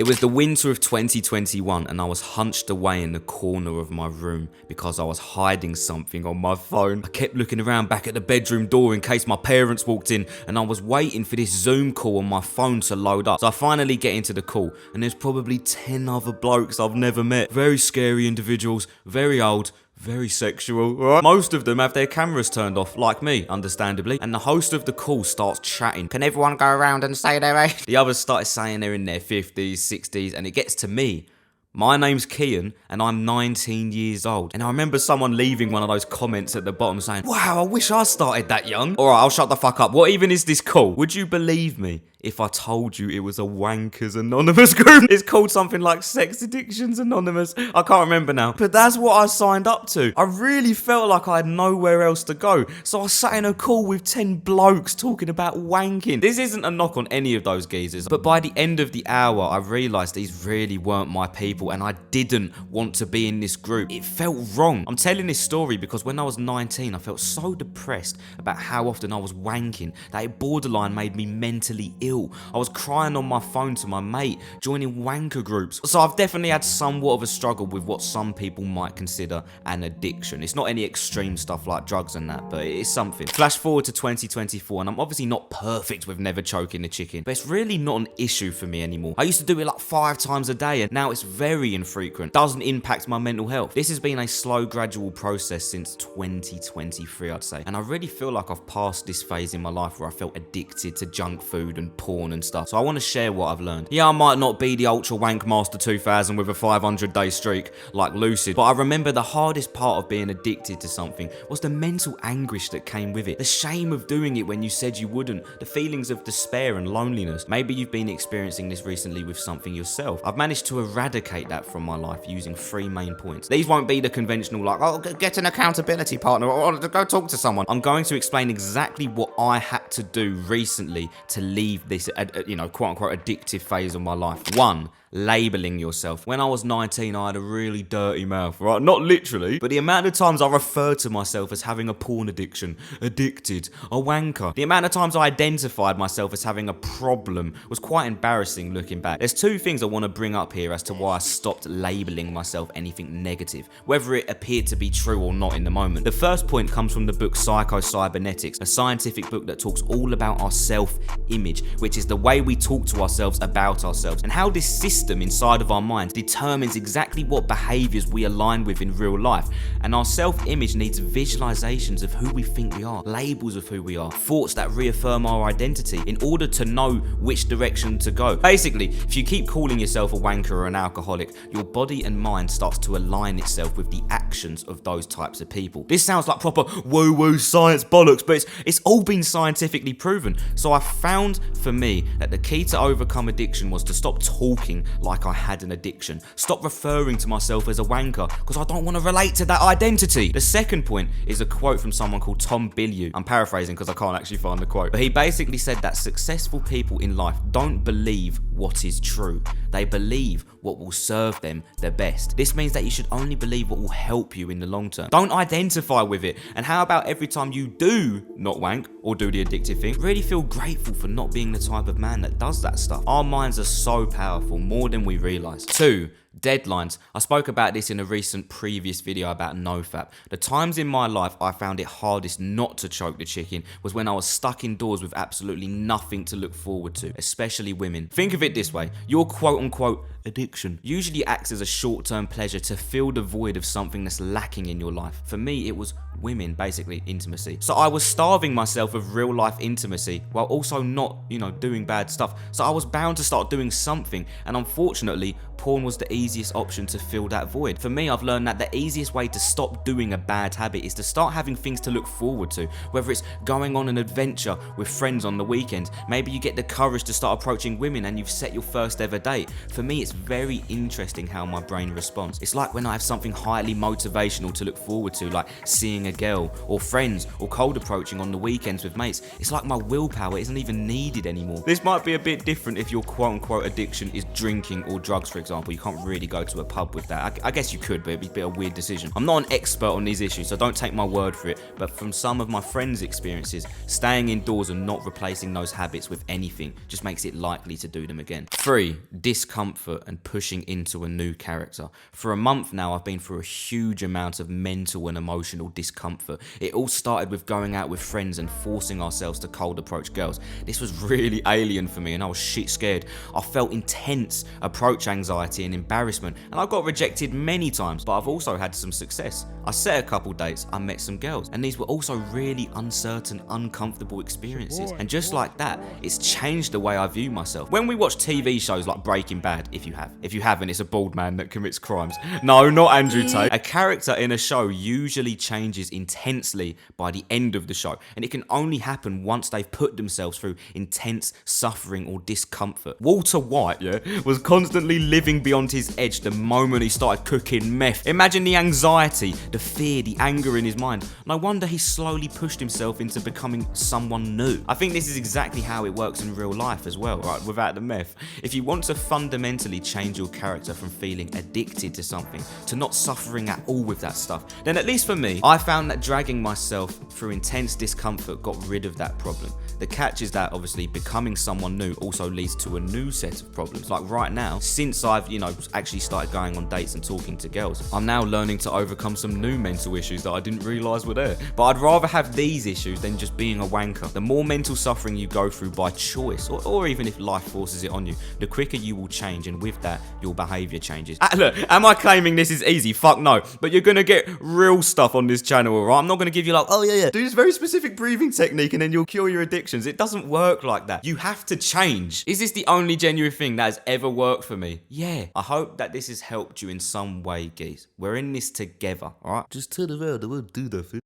It was the winter of 2021 and I was hunched away in the corner of my room because I was hiding something on my phone. I kept looking around back at the bedroom door in case my parents walked in, and I was waiting for this Zoom call on my phone to load up. So I finally get into the call and there's probably 10 other blokes I've never met. Very scary individuals, very old, very sexual, right? Most of them have their cameras turned off, like me, understandably. And the host of the call starts chatting. Can everyone go around and say their age? The others started saying they're in their 50s, 60s, and it gets to me. My name's Kian, and I'm 19 years old. And I remember someone leaving one of those comments at the bottom saying, wow, I wish I started that young. Alright, I'll shut the fuck up. What even is this call? Would you believe me if I told you it was a Wankers Anonymous group? It's called something like Sex Addictions Anonymous. I can't remember now. But that's what I signed up to. I really felt like I had nowhere else to go. So I sat in a call with 10 blokes talking about wanking. This isn't a knock on any of those geezers, but by the end of the hour, I realised these really weren't my people and I didn't want to be in this group. It felt wrong. I'm telling this story because when I was 19, I felt so depressed about how often I was wanking that it borderline made me mentally ill. I was crying on my phone to my mate, joining wanker groups. So I've definitely had somewhat of a struggle with what some people might consider an addiction. It's not any extreme stuff like drugs and that, but it is something. Flash forward to 2024 and I'm obviously not perfect with never choking the chicken, but it's really not an issue for me anymore. I used to do it like 5 times a day and now it's very infrequent. Doesn't impact my mental health. This has been a slow, gradual process since 2023, I'd say. And I really feel like I've passed this phase in my life where I felt addicted to junk food and porn and stuff. So I want to share what I've learned. Yeah, I might not be the Ultra Wank Master 2000 with a 500-day streak like Lucid, but I remember the hardest part of being addicted to something was the mental anguish that came with it. The shame of doing it when you said you wouldn't. The feelings of despair and loneliness. Maybe you've been experiencing this recently with something yourself. I've managed to eradicate that from my life using 3 main points. These won't be the conventional like, oh, get an accountability partner or go talk to someone. I'm going to explain exactly what I had to do recently to leave this, quote unquote addictive phase of my life. 1. Labeling yourself. When I was 19, I had a really dirty mouth, right? Not literally, but the amount of times I referred to myself as having a porn addiction, addicted, a wanker. The amount of times I identified myself as having a problem was quite embarrassing looking back. There's 2 things I want to bring up here as to why I stopped labeling myself anything negative, whether it appeared to be true or not in the moment. The first point comes from the book Psycho-Cybernetics, a scientific book that talks all about our self-image, which is the way we talk to ourselves about ourselves, and how this system inside of our minds determines exactly what behaviors we align with in real life. And our self-image needs visualizations of who we think we are, labels of who we are, thoughts that reaffirm our identity in order to know which direction to go. Basically, if you keep calling yourself a wanker or an alcoholic, your body and mind starts to align itself with the actions of those types of people. This sounds like proper woo-woo science bollocks, but it's all been scientifically proven. So I found for me that the key to overcome addiction was to stop talking like I had an addiction. Stop referring to myself as a wanker because I don't want to relate to that identity. The second point is a quote from someone called Tom Bilyeu. I'm paraphrasing because I can't actually find the quote. But he basically said that successful people in life don't believe what is true. They believe what will serve them the best. This means that you should only believe what will help you in the long term. Don't identify with it. And how about every time you do not wank or do the addictive thing, really feel grateful for not being the type of man that does that stuff. Our minds are so powerful, more than we realize. 2. Deadlines. I spoke about this in a recent previous video about NoFap. The times in my life I found it hardest not to choke the chicken was when I was stuck indoors with absolutely nothing to look forward to, especially women. Think of it this way, your quote unquote addiction usually acts as a short-term pleasure to fill the void of something that's lacking in your life. For me, it was women, basically intimacy. So I was starving myself of real life intimacy while also not, doing bad stuff. So I was bound to start doing something, and unfortunately, porn was the easiest option to fill that void. For me, I've learned that the easiest way to stop doing a bad habit is to start having things to look forward to, whether it's going on an adventure with friends on the weekend. Maybe you get the courage to start approaching women and you've set your first ever date. For me, it's very interesting how my brain responds. It's like when I have something highly motivational to look forward to, like seeing a girl or friends or cold approaching on the weekends with mates. It's like my willpower isn't even needed anymore. This might be a bit different if your quote unquote addiction is drinking or drugs, for example. You can't really go to a pub with that. I guess you could, but it'd be a bit of a weird decision. I'm not an expert on these issues, so don't take my word for it, but from some of my friends' experiences, staying indoors and not replacing those habits with anything just makes it likely to do them again. 3. Discomfort and pushing into a new character. For a month now, I've been through a huge amount of mental and emotional discomfort. It all started with going out with friends and forcing ourselves to cold approach girls. This was really alien for me and I was shit scared. I felt intense approach anxiety and embarrassment, and I got rejected many times, but I've also had some success. I set a couple dates, I met some girls, and these were also really uncertain, uncomfortable experiences. And just like that, it's changed the way I view myself. When we watch TV shows like Breaking Bad, if you haven't, it's a bald man that commits crimes. No, not Andrew Tate. A character in a show usually changes intensely by the end of the show, and it can only happen once they've put themselves through intense suffering or discomfort. Walter White, was constantly living beyond his edge the moment he started cooking meth. Imagine the anxiety, the fear, the anger in his mind. No wonder he slowly pushed himself into becoming someone new. I think this is exactly how it works in real life as well, right? Without the meth. If you want to fundamentally change your character from feeling addicted to something to not suffering at all with that stuff, then at least for me, I found that dragging myself through intense discomfort got rid of that problem. The catch is that obviously becoming someone new also leads to a new set of problems. Like right now, since I've, actually started going on dates and talking to girls, I'm now learning to overcome some new mental issues that I didn't realise were there. But I'd rather have these issues than just being a wanker. The more mental suffering you go through by choice, or even if life forces it on you, the quicker you will change, and with that, your behaviour changes. Look, am I claiming this is easy? Fuck no. But you're gonna get real stuff on this channel, alright? I'm not gonna give you like, oh yeah, do this very specific breathing technique and then you'll cure your addictions. It doesn't work like that. You have to change. Is this the only genuine thing that has ever worked for me? Yeah. I hope that this has helped you in some way, geez. We're in this together, alright? Just turn around, I won't do nothing.